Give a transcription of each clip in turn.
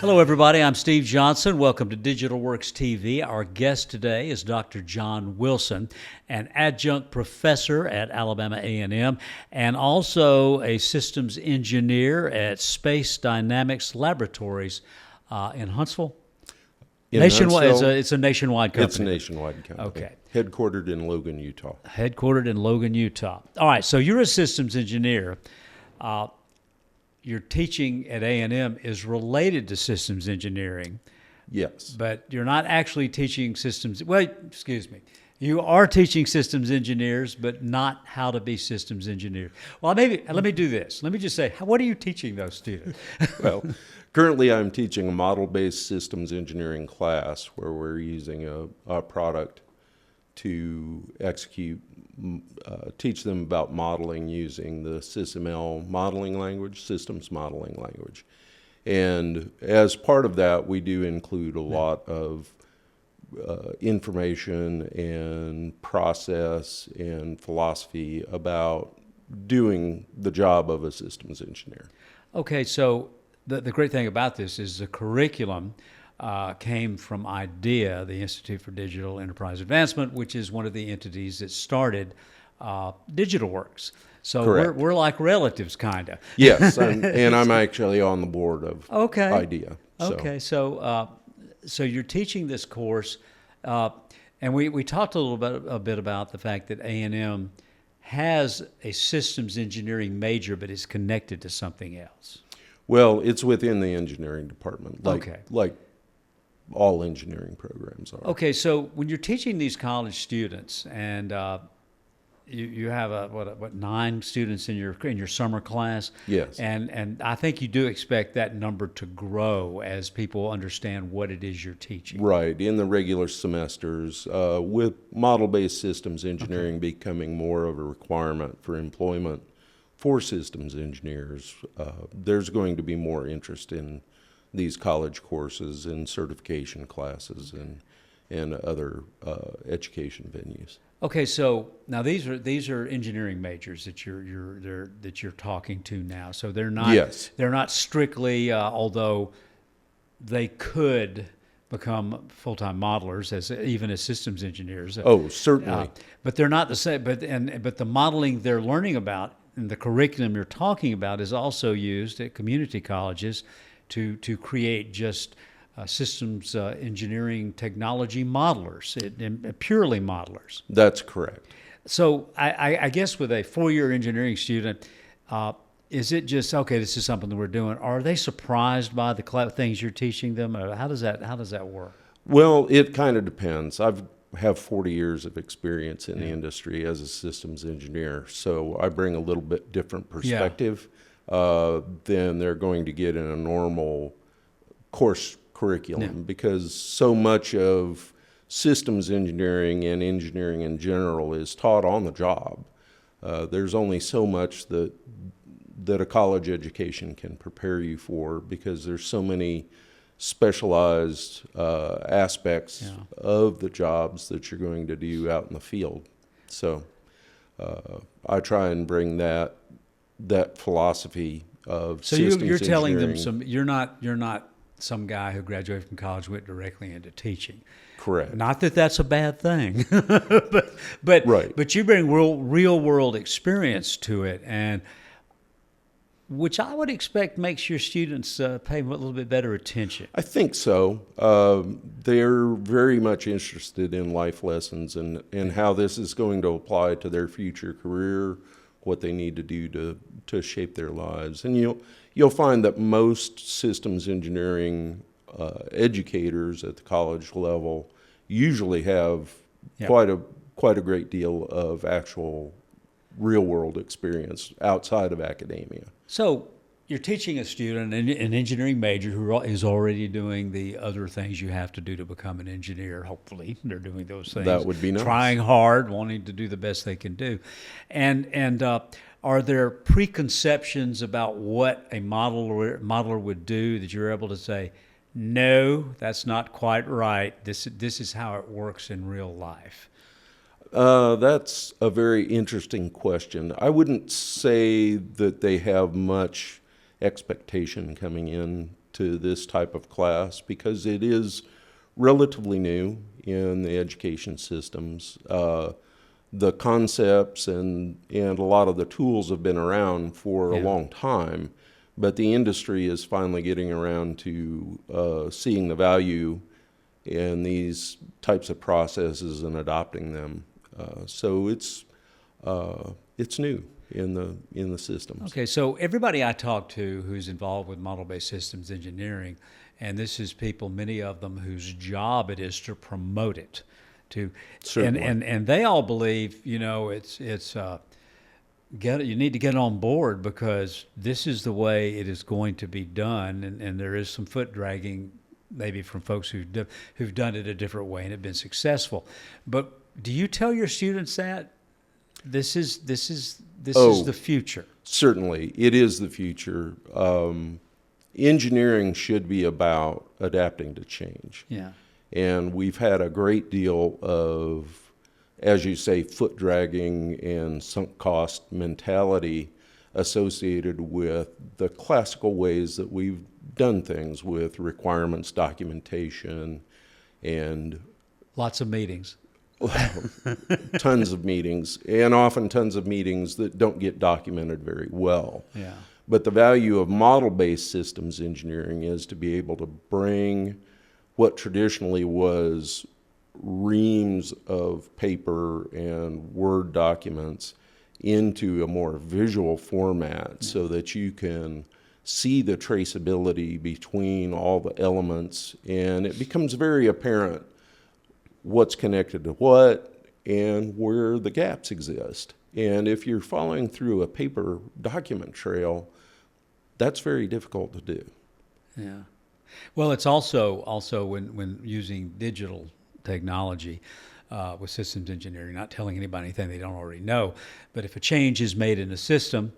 Hello, everybody. I'm Steve Johnson. Welcome to DigitalWERX TV. Our guest today is Dr. John Wilson, an adjunct professor at Alabama A&M, and also a systems engineer at Space Dynamics Laboratories in Huntsville. Nationwide. It's a nationwide company. It's a nationwide company. Okay. Headquartered in Logan, Utah. Headquartered in Logan, Utah. All right. So you're a systems engineer. Your teaching at A&M is related to systems engineering. Yes. But you're not actually teaching systems. Well, excuse me. You are teaching systems engineers, but not how to be systems engineers. Well, maybe let me do this. Let me just say, what are you teaching those students? Well, currently I'm teaching a model-based systems engineering class where we're using a product to execute, teach them about modeling using the SysML modeling language, systems modeling language. And as part of that, we do include a lot of information and process and philosophy about doing the job of a systems engineer. Okay, so the great thing about this is the curriculum came from IDEA, the Institute for Digital Enterprise Advancement, which is one of the entities that started DigitalWERX. So we're like relatives, kind of. Yes, and I'm actually on the board of IDEA. So. Okay, so you're teaching this course, and we talked a bit about the fact that A&M has a systems engineering major, but it's connected to something else. Well, it's within the engineering department, like all engineering programs are. Okay, so when you're teaching these college students, and you have what 9 students in your summer class? Yes. And I think you do expect that number to grow as people understand what it is you're teaching. Right. In the regular semesters, with model-based systems engineering becoming more of a requirement for employment for systems engineers, there's going to be more interest in these college courses and certification classes and other education venues. Okay, so now these are engineering majors that you're talking to now. So they're not strictly, although they could become full-time modelers even as systems engineers. Oh, certainly. But they're not the same. But the modeling they're learning about and the curriculum you're talking about is also used at community colleges to create just systems engineering technology modelers, purely modelers. That's correct. So I guess with a 4-year engineering student, is it just, okay, this is something that we're doing? Are they surprised by the things you're teaching them? Or how does that work? Well, it kind of depends. I have 40 years of experience in the industry as a systems engineer, so I bring a little bit different perspective than they're going to get in a normal course curriculum, because so much of systems engineering and engineering in general is taught on the job. There's only so much that a college education can prepare you for, because there's so many specialized aspects of the jobs that you're going to do out in the field. So I try and bring that philosophy of systems engineering. So you're telling them you're not some guy who graduated from college went directly into teaching. Correct. Not that that's a bad thing, but you bring real world experience to it, and which I would expect makes your students pay a little bit better attention. I think so. They're very much interested in life lessons and how this is going to apply to their future career, what they need to do to shape their lives. And you'll find that most systems engineering educators at the college level usually have quite a great deal of actual real world experience outside of academia. So you're teaching a student, an engineering major, who is already doing the other things you have to do to become an engineer. Hopefully they're doing those things. That would be nice. Trying hard, wanting to do the best they can do. And are there preconceptions about what a modeler would do that you're able to say, no, that's not quite right. This is how it works in real life? That's a very interesting question. I wouldn't say that they have much expectation coming in to this type of class because it is relatively new in the education systems. The concepts and a lot of the tools have been around for a long time, but the industry is finally getting around to seeing the value in these types of processes and adopting them. So it's new in the systems. Okay, so everybody I talk to who's involved with model-based systems engineering, and this is people, many of them whose job it is to promote it, and they all believe, you know, you need to get on board because this is the way it is going to be done, and there is some foot dragging maybe from folks who've done it a different way and have been successful. But do you tell your students that this is the future? Certainly, it is the future. Engineering should be about adapting to change. Yeah. And we've had a great deal of, as you say, foot dragging and sunk cost mentality associated with the classical ways that we've done things with requirements documentation and lots of meetings. Tons of meetings, and often tons of meetings that don't get documented very well. Yeah. But the value of model-based systems engineering is to be able to bring what traditionally was reams of paper and Word documents into a more visual format so that you can see the traceability between all the elements, and it becomes very apparent what's connected to what and where the gaps exist. And if you're following through a paper document trail, that's very difficult to do. Yeah. Well, it's also when using digital technology with systems engineering, not telling anybody anything they don't already know, but if a change is made in a system,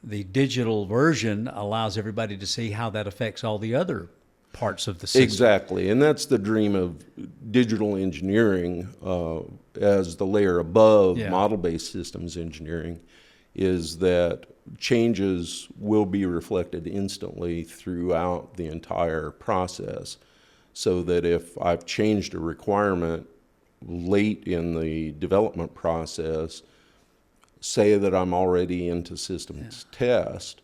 the digital version allows everybody to see how that affects all the other parts of the system. Exactly, and that's the dream of digital engineering as the layer above model-based systems engineering, is that changes will be reflected instantly throughout the entire process, so that if I've changed a requirement late in the development process, say that I'm already into systems test,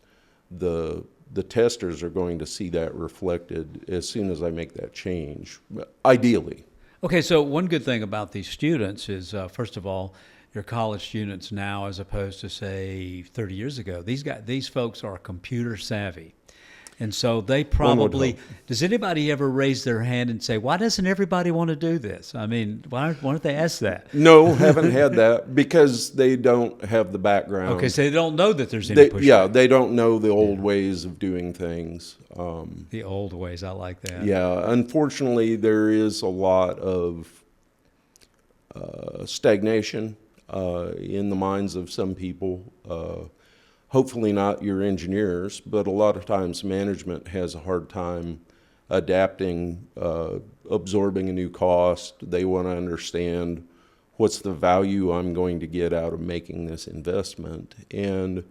the testers are going to see that reflected as soon as I make that change, ideally. Okay, so one good thing about these students is, first of all, your college students now, as opposed to, say, 30 years ago, these folks are computer savvy. And so they probably, does anybody ever raise their hand and say, why doesn't everybody want to do this? I mean, why don't they ask that? No, haven't had that because they don't have the background. Okay, so they don't know that there's any pushback. Yeah, they don't know the old ways of doing things. The old ways, I like that. Yeah, unfortunately, there is a lot of stagnation in the minds of some people. Hopefully not your engineers, but a lot of times management has a hard time adapting, absorbing a new cost. They want to understand what's the value I'm going to get out of making this investment. And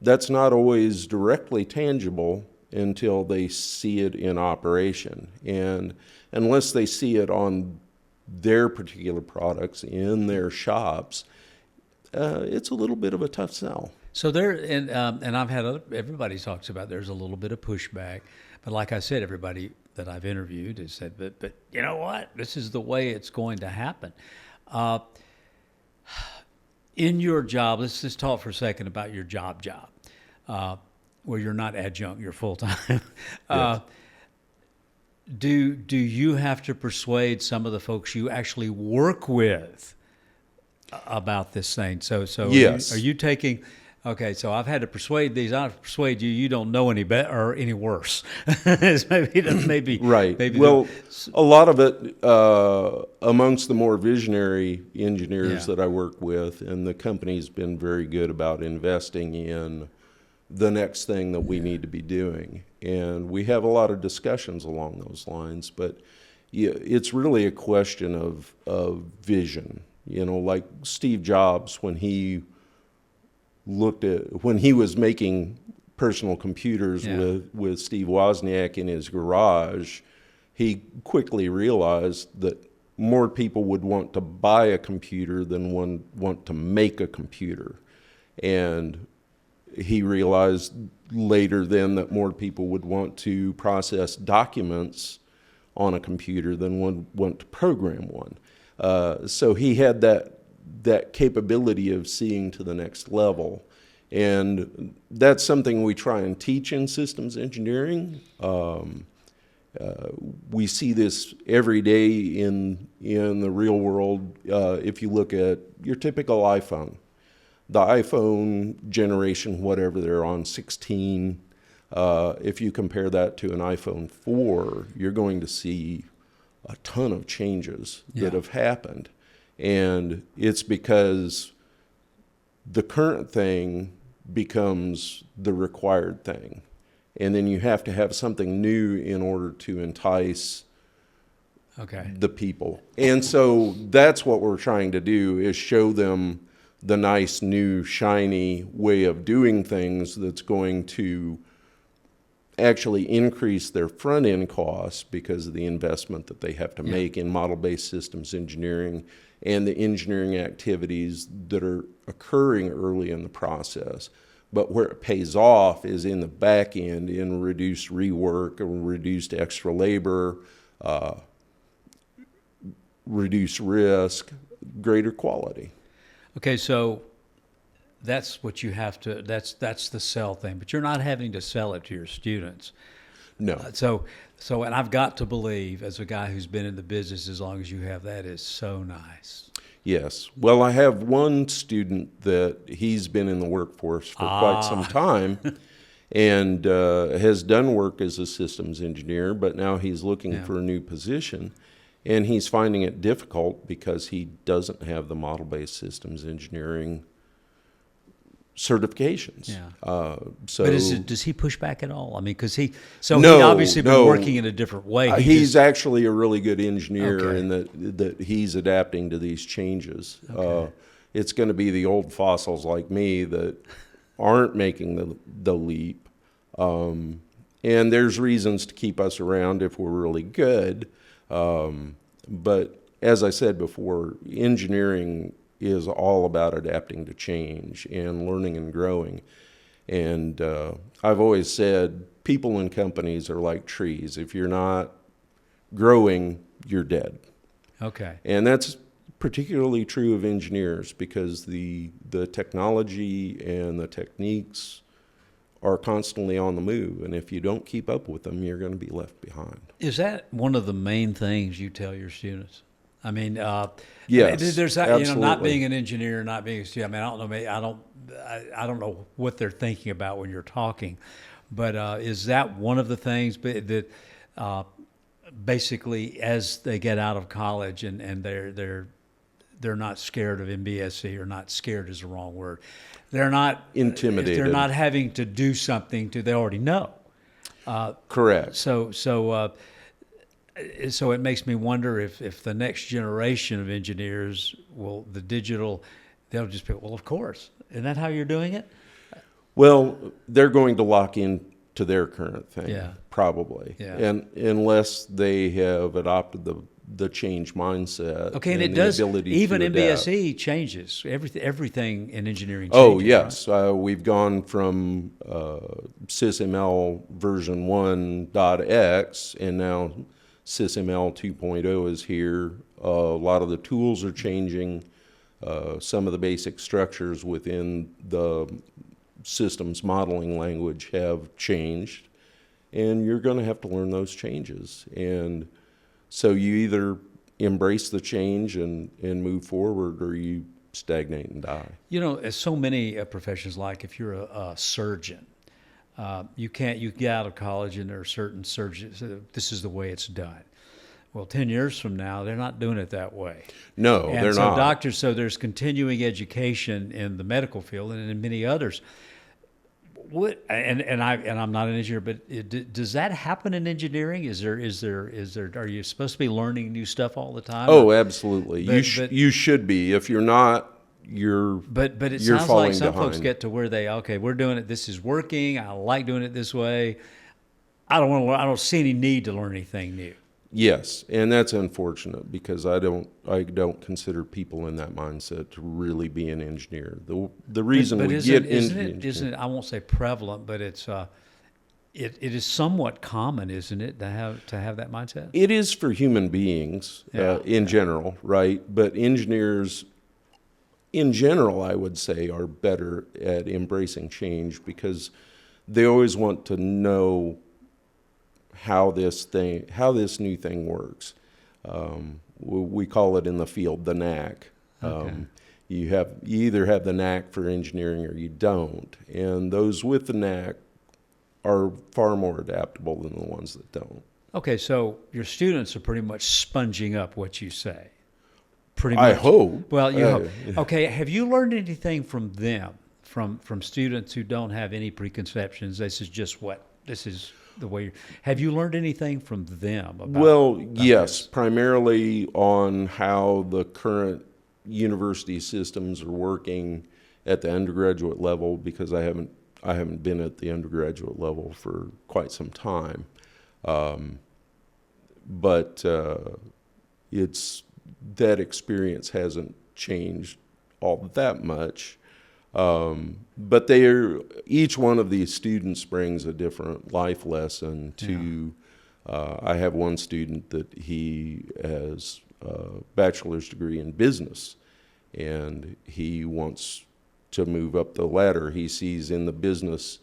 that's not always directly tangible until they see it in operation. And unless they see it on their particular products in their shops, it's a little bit of a tough sell. So there, and I've had everybody talks about there's a little bit of pushback, but like I said, everybody that I've interviewed has said, but you know what? This is the way it's going to happen. In your job, let's just talk for a second about your job, where you're not adjunct, you're full time. Yes. Do you have to persuade some of the folks you actually work with about this thing? So yes. Are you taking? Okay, so I've had to persuade these. I persuade you. You don't know any better or any worse. maybe right. Maybe well, a lot of it amongst the more visionary engineers that I work with, and the company's been very good about investing in the next thing that we need to be doing, and we have a lot of discussions along those lines. But it's really a question of vision. You know, like Steve Jobs when he was making personal computers Yeah. with Steve Wozniak in his garage, he quickly realized that more people would want to buy a computer than want to make a computer. And he realized later then that more people would want to process documents on a computer than would want to program one. So he had that capability of seeing to the next level. And that's something we try and teach in systems engineering. We see this every day in the real world. If you look at your typical iPhone, the iPhone generation, whatever they're on, 16, if you compare that to an iPhone 4, you're going to see a ton of changes that have happened. And it's because the current thing becomes the required thing. And then you have to have something new in order to entice the people. And so that's what we're trying to do, is show them the nice, new, shiny way of doing things that's going to actually increase their front-end costs because of the investment that they have to make in model-based systems engineering and the engineering activities that are occurring early in the process. But where it pays off is in the back end, in reduced rework and reduced extra labor, reduced risk, greater quality. Okay, so that's what you have to, that's the sell thing, but you're not having to sell it to your students. No. So, and I've got to believe, as a guy who's been in the business as long as you have, that is so nice. Yes. Well, I have one student that he's been in the workforce for quite some time and has done work as a systems engineer, but now he's looking for a new position. And he's finding it difficult because he doesn't have the model-based systems engineering certifications. Yeah. So, but does he push back at all? I mean, because he No, obviously been no. working in a different way. He's actually a really good engineer Okay. in that he's adapting to these changes. Okay. It's going to be the old fossils like me that aren't making the leap. And there's reasons to keep us around if we're really good. But as I said before, engineering is all about adapting to change and learning and growing. And I've always said people and companies are like trees. If you're not growing, you're dead. Okay. And that's particularly true of engineers because the technology and the techniques are constantly on the move. And if you don't keep up with them, you're going to be left behind. Is that one of the main things you tell your students? I mean, Yes, there's absolutely. not being an engineer, not being a student. I mean, I don't know. Maybe I don't know what they're thinking about when you're talking, but is that one of the things that basically as they get out of college and they're not scared of Mbse, or not scared is the wrong word. They're not intimidated. They're not having to do something they already know. Correct. So it makes me wonder if the next generation of engineers they'll just be, well, of course. Isn't that how you're doing it? Well, they're going to lock in to their current thing, probably. Yeah. And unless they have adopted the change mindset. Okay, and it the ability ability even to adapt. Mbse changes. Everything in engineering changes. Oh, yes. We've gone from SysML version 1.x, and now SysML 2.0 is here. A lot of the tools are changing. Some of the basic structures within the systems modeling language have changed, and you're going to have to learn those changes. And so you either embrace the change and move forward, or you stagnate and die. You know, as so many professions, like if you're a surgeon, you get out of college and there are certain surgeons, this is the way it's done. Well, 10 years from now, they're not doing it that way. No, and they're so not. Doctors, so there's continuing education in the medical field and in many others. I'm not an engineer, but does that happen in engineering? Are you supposed to be learning new stuff all the time? Oh, absolutely. But You should be. If you're not, But it you're sounds falling like some behind. folks get to where okay, we're doing it. This is working. I like doing it this way. I don't want to. I don't see any need to learn anything new. Yes, and that's unfortunate because I don't consider people in that mindset to really be an engineer. The reason But we isn't, get isn't into it? Isn't it? I won't say prevalent, but it's it is somewhat common, isn't it, to have that mindset? it is for human beings in general, right? But engineers in general, I would say, are better at embracing change because they always want to know how this new thing works. We call it in the field the knack. You either have the knack for engineering or you don't, and those with the knack are far more adaptable than the ones that don't. Okay, so your students are pretty much sponging up what you say. Pretty much. I hope. Well, you hope. Okay, have you learned anything from them, from students who don't have any preconceptions? This is the way. Have you learned anything from them about yes, this? primarily on how the current university systems are working at the undergraduate level because I haven't been at the undergraduate level for quite some time, but that experience hasn't changed all that much. But each one of these students brings a different life lesson to. I have one student that he has a bachelor's degree in business, and he wants to move up the ladder. He sees in the business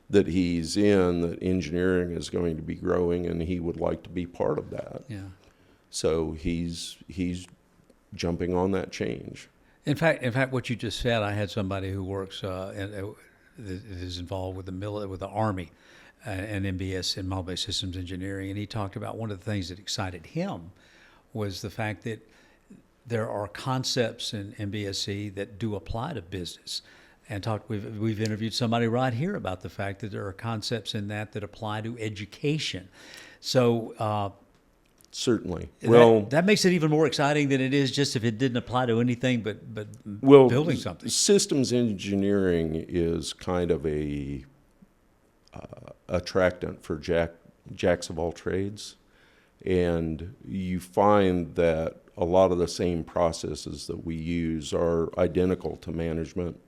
that he's in that engineering is going to be growing, and he would like to be part of that. Yeah. So he's jumping on that change. In fact, what you just said, I had somebody who works that is involved with the Army and Mbse in Mobile Systems Engineering, and he talked about one of the things that excited him was the fact that there are concepts in Mbse that do apply to business. And we've interviewed somebody right here about the fact that there are concepts in that apply to education. So. Certainly. That makes it even more exciting than it is just if it didn't apply to anything but building something. Systems engineering is kind of a attractant for jacks of all trades, and you find that a lot of the same processes that we use are identical to management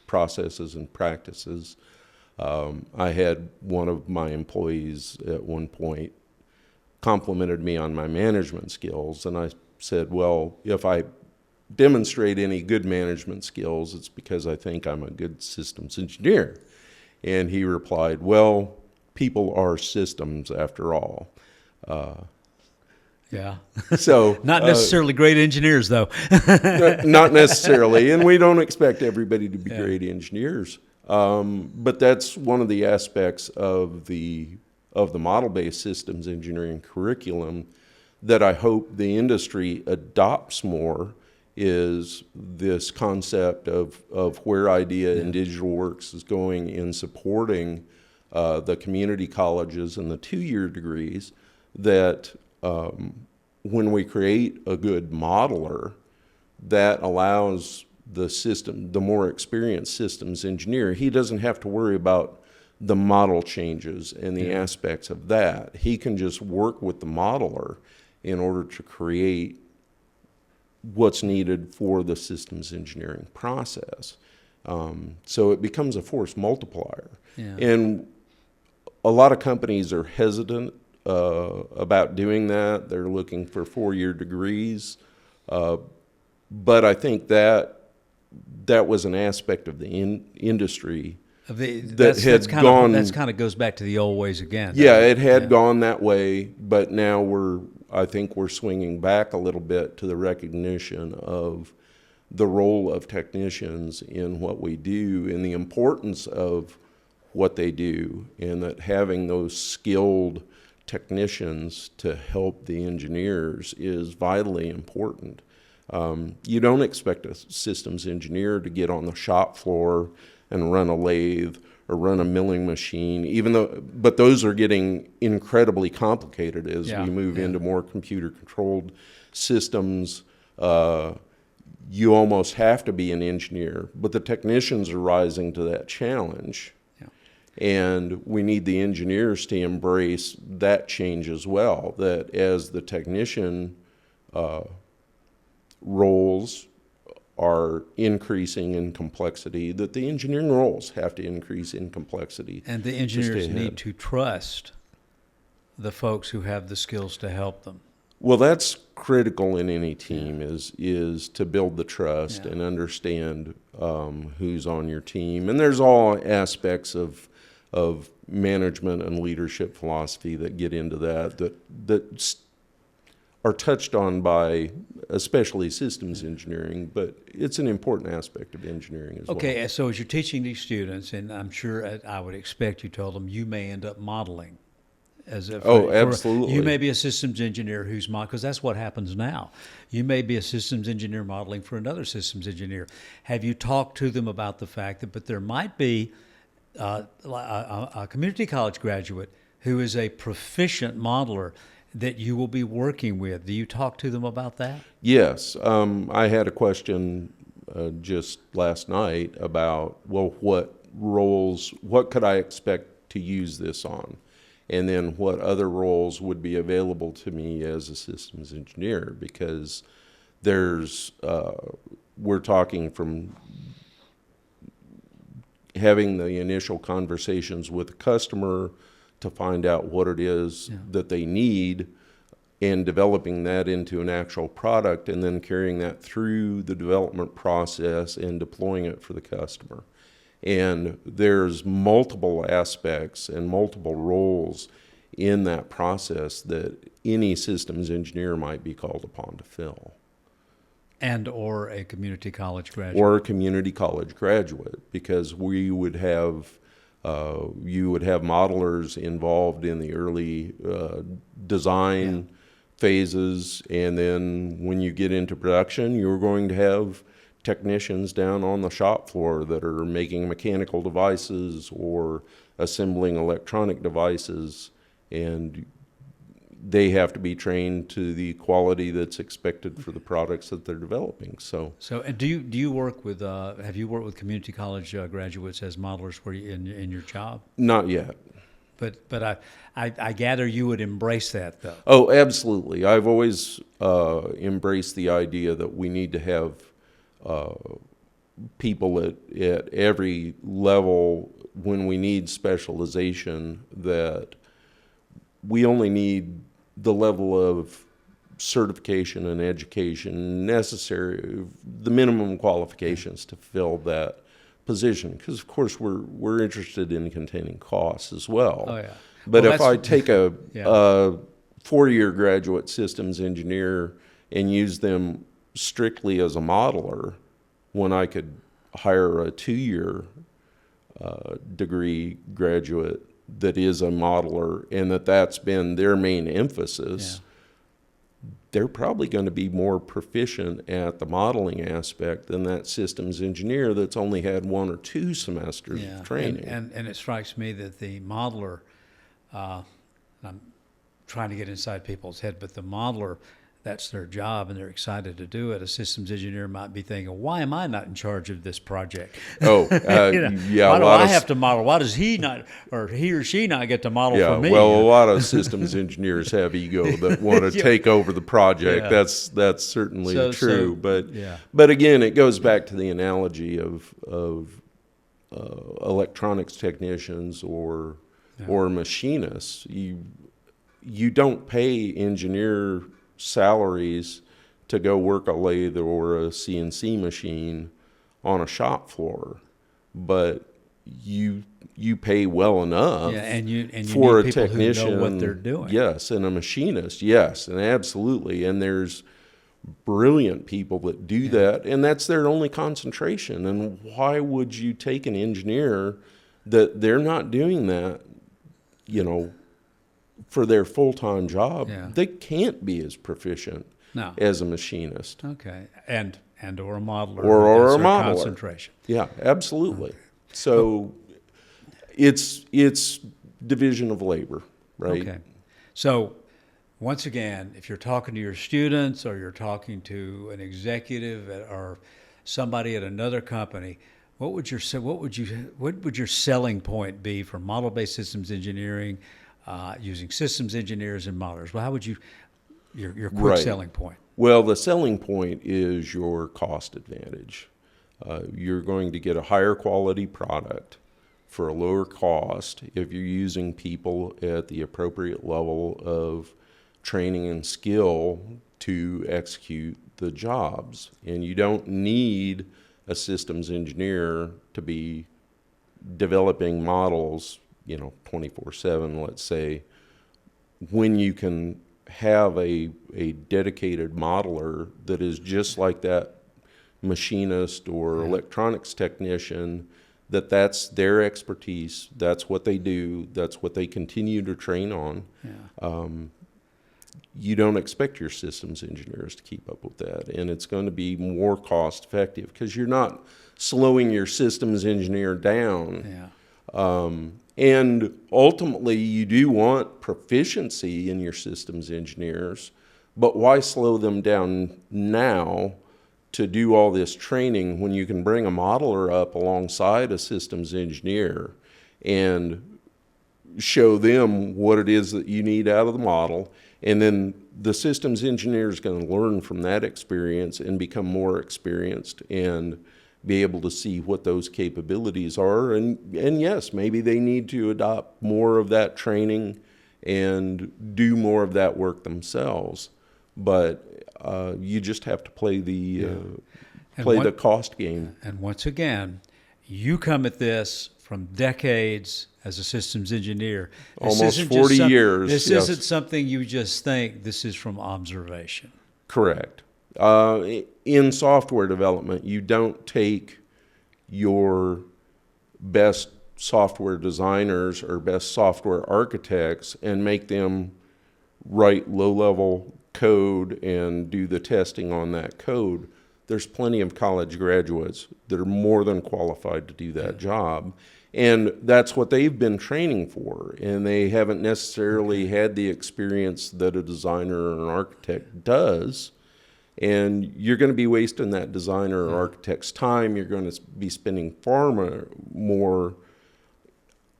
processes and practices. I had one of my employees at one point complimented me on my management skills, and I said, well, if I demonstrate any good management skills, it's because I think I'm a good systems engineer. And he replied, well, people are systems after all. Yeah. So not necessarily great engineers, though. Not necessarily, and we don't expect everybody to be great engineers. But that's one of the aspects of the model-based systems engineering curriculum that I hope the industry adopts more is this concept of where IDEA and DigitalWERX is going in supporting the community colleges and the two-year degrees, that when we create a good modeler, that allows the more experienced systems engineer, he doesn't have to worry about the model changes and the aspects of that. He can just work with the modeler in order to create what's needed for the systems engineering process. So it becomes a force multiplier. Yeah. And a lot of companies are hesitant about doing that. They're looking for four-year degrees. But I think that was an aspect of the industry that kind of goes back to the old ways again. Yeah, it had gone that way, but now I think we're swinging back a little bit to the recognition of the role of technicians in what we do and the importance of what they do, and that having those skilled technicians to help the engineers is vitally important. You don't expect a systems engineer to get on the shop floor and run a lathe or run a milling machine, but those are getting incredibly complicated as we move into more computer-controlled systems. you almost have to be an engineer, but the technicians are rising to that challenge. And we need the engineers to embrace that change as well, that as the technician roles are increasing in complexity, that the engineering roles have to increase in complexity. And the engineers need to trust the folks who have the skills to help them. Well, that's critical in any team, is to build the trust and understand who's on your team. And there's all aspects of management and leadership philosophy that get into that are touched on by especially systems engineering, but it's an important aspect of engineering as well. Okay, so as you're teaching these students, and I'm sure I would expect you told them you may end up modeling. Absolutely. You may be a systems engineer who's because that's what happens now. You may be a systems engineer modeling for another systems engineer. Have you talked to them about the fact that, but there might be a community college graduate who is a proficient modeler that you will be working with? Do you talk to them about that? Yes. I had a question just last night about, well, what could I expect to use this on? And then what other roles would be available to me as a systems engineer? Because we're talking from having the initial conversations with the customer to find out what it is that they need, and developing that into an actual product, and then carrying that through the development process and deploying it for the customer. And there's multiple aspects and multiple roles in that process that any systems engineer might be called upon to fill. And or a community college graduate. Or a community college graduate, because we would have you would have modelers involved in the early design phases, and then when you get into production, you're going to have technicians down on the shop floor that are making mechanical devices or assembling electronic devices, and they have to be trained to the quality that's expected for the products that they're developing. So and do you work with have you worked with community college graduates as modelers in your job? Not yet. But I gather you would embrace that, though. Oh, absolutely. I've always embraced the idea that we need to have people at every level, when we need specialization, that we only need the level of certification and education necessary, the minimum qualifications to fill that position. Because, of course, we're interested in containing costs as well. Oh, yeah. But well, if I take a 4-year graduate systems engineer and use them strictly as a modeler, when I could hire a 2-year degree graduate that is a modeler, and that's been their main emphasis, they're probably going to be more proficient at the modeling aspect than that systems engineer that's only had 1 or 2 semesters of training. And it strikes me that the modeler, I'm trying to get inside people's head, but the modeler, that's their job, and they're excited to do it. A systems engineer might be thinking, why am I not in charge of this project? Oh, Why do I have to model? Why does he not, or he or she not get to model for me? Well, a lot of systems engineers have ego that want to take over the project. That's certainly true. But again, it goes back to the analogy of electronics technicians or machinists. You don't pay engineer salaries to go work a lathe or a CNC machine on a shop floor, but you pay well enough and you for need a technician who know what they're doing. Yes, and a machinist, yes, and absolutely. And there's brilliant people that do that, and that's their only concentration. And why would you take an engineer that they're not doing that, for their full-time job? They can't be as proficient as a machinist. Okay, and or a modeler. Or a modeler. Concentration. Yeah, absolutely. So it's division of labor, right? Okay. So once again, if you're talking to your students or you're talking to an executive or somebody at another company, what would your selling point be for model-based systems engineering, using systems engineers and modelers? Well, how would your quick Right. selling point? Well, the selling point is your cost advantage. You're going to get a higher quality product for a lower cost if you're using people at the appropriate level of training and skill to execute the jobs. And you don't need a systems engineer to be developing models, 24/7, let's say, when you can have a dedicated modeler that is just like that machinist or electronics technician, that's their expertise, that's what they do, that's what they continue to train on. You don't expect your systems engineers to keep up with that, and it's going to be more cost effective because you're not slowing your systems engineer down. And ultimately, you do want proficiency in your systems engineers, but why slow them down now to do all this training when you can bring a modeler up alongside a systems engineer and show them what it is that you need out of the model, and then the systems engineer is going to learn from that experience and become more experienced and be able to see what those capabilities are. And yes, maybe they need to adopt more of that training and do more of that work themselves. But you just have to play the cost game. And once again, you come at this from decades as a systems engineer. Almost 40 years. This yes. isn't something you just think. This is from observation. Correct. In software development, you don't take your best software designers or best software architects and make them write low-level code and do the testing on that code. There's plenty of college graduates that are more than qualified to do that job. And that's what they've been training for. And they haven't necessarily had the experience that a designer or an architect does. And you're going to be wasting that designer or architect's time. You're going to be spending far more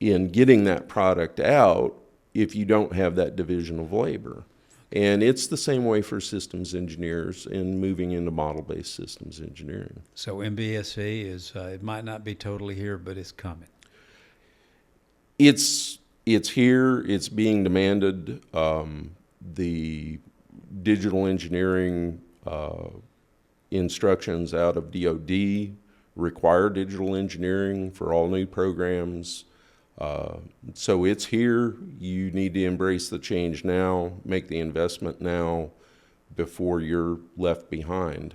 in getting that product out if you don't have that division of labor. And it's the same way for systems engineers in moving into model-based systems engineering. So Mbse is, it might not be totally here, but it's coming. It's here. It's being demanded. The digital engineering instructions out of DoD require digital engineering for all new programs. So it's here. You need to embrace the change now, make the investment now before you're left behind.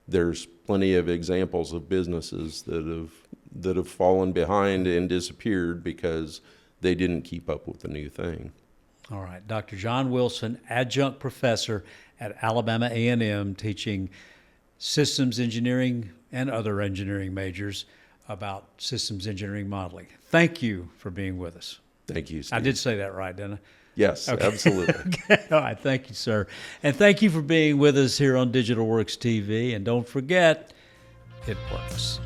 There's plenty of examples of businesses that have fallen behind and disappeared because they didn't keep up with the new thing. All right. Dr. John Wilson, Adjunct Professor at Alabama A&M, teaching systems engineering and other engineering majors about systems engineering modeling. Thank you for being with us. Thank you, Steve. I did say that right, didn't I? Yes, okay. Absolutely. Okay. All right. Thank you, sir. And thank you for being with us here on DigitalWERX TV. And don't forget, it works.